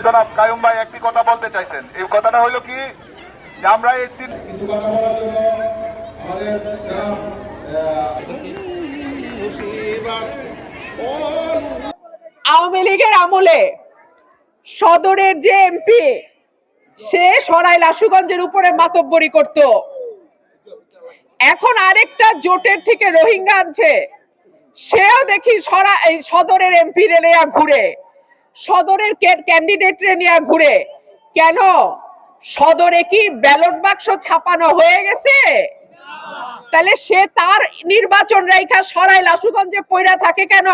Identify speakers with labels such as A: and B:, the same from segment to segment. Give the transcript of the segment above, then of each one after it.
A: জনাব কায়ুম ভাই একটি কথা বলতে চাইছেন, এই কথাটা হলো কি যে আমরা এই
B: কিছু কথা বলার জন্য আমাদের
C: আওয়ামী লীগের আমলে সদরের যে এমপি সে সরাইল আশুগঞ্জের উপরে মাতব্বরি করত। এখন আরেকটা জোটের থেকে রোহিঙ্গা আনছে, সেও দেখি সদরের এমপি রে নিয়ে ঘুরে, সদরের ক্যান্ডিডেট রে নিয়ে ঘুরে। কেন? সদরে কি ব্যালট বাক্স ছাপানো হয়ে গেছে? তাহলে সে তার নির্বাচন রেখা সরাইল আশুগঞ্জে পয়রা থাকে কেন?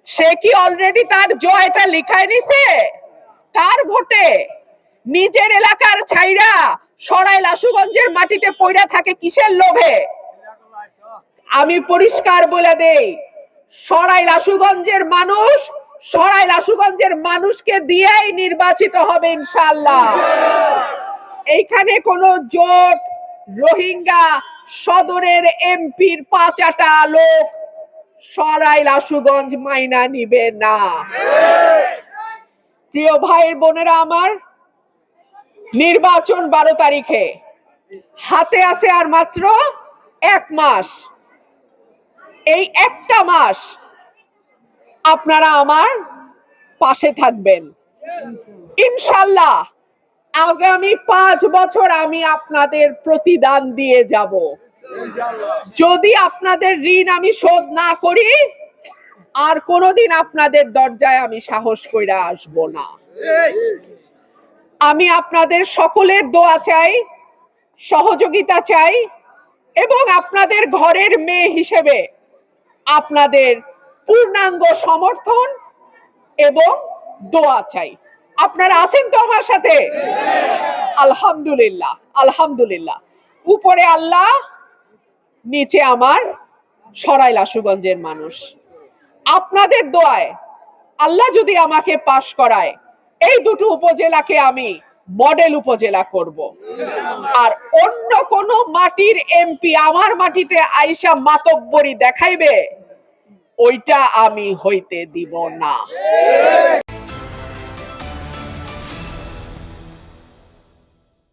C: সে কি অলরেডি তার জয়টা লিখায় নিছে? কার ভোটে? নিজের এলাকার ছাইরা সরাইল আশুগঞ্জের মাটিতে পয়রা থাকে কিসের লোভে? আমি পরিষ্কার বলে দেই, সরাইল আশুগঞ্জের মানুষ সরাইল আশুগঞ্জের মানুষকে দিয়েই নির্বাচিত হবে ইনশাআল্লাহ। এইখানে কোনো জোট, রোহিঙ্গা, সদরের এমপির 5টা লোক সরাইল আশুগঞ্জ মাইনা নিবে না। প্রিয় ভাইয়ের বোনেরা আমার, নির্বাচন 12 তারিখে, হাতে আছে আর মাত্র 1 মাস। এই একটা মাস আপনারা আমার পাশে থাকবেন ইনশাআল্লাহ। আগামী 5 বছর আমি আপনাদের প্রতিদান দিয়ে যাব। যদি আপনাদের ঋণ আমি শোধ না করি, আর কোনোদিন আপনাদের দরজায় আমি সাহস কইরা আসবো না। আমি আপনাদের সকলের দোয়া চাই, সহযোগিতা চাই, এবং আপনাদের ঘরের মেয়ে হিসেবে আপনাদের পূর্ণাঙ্গ সমর্থন এবং দোয়া চাই। আপনারা আছেন তো আমার সাথে? আলহামদুলিল্লাহ, আলহামদুলিল্লাহ। উপরে আল্লাহ, নিচে আমার সরাইল আশুগঞ্জের মানুষ। আপনাদের দোয়ায় আল্লাহ যদি আমাকে পাশ করায়, এই দুটো উপজেলাকে আমি মডেল উপজেলা করব। আর অন্য কোন মাটির এমপি আমার মাটিতে আইসা মাতব্বরি দেখাইবে, ওইটা আমি হইতে দিব না।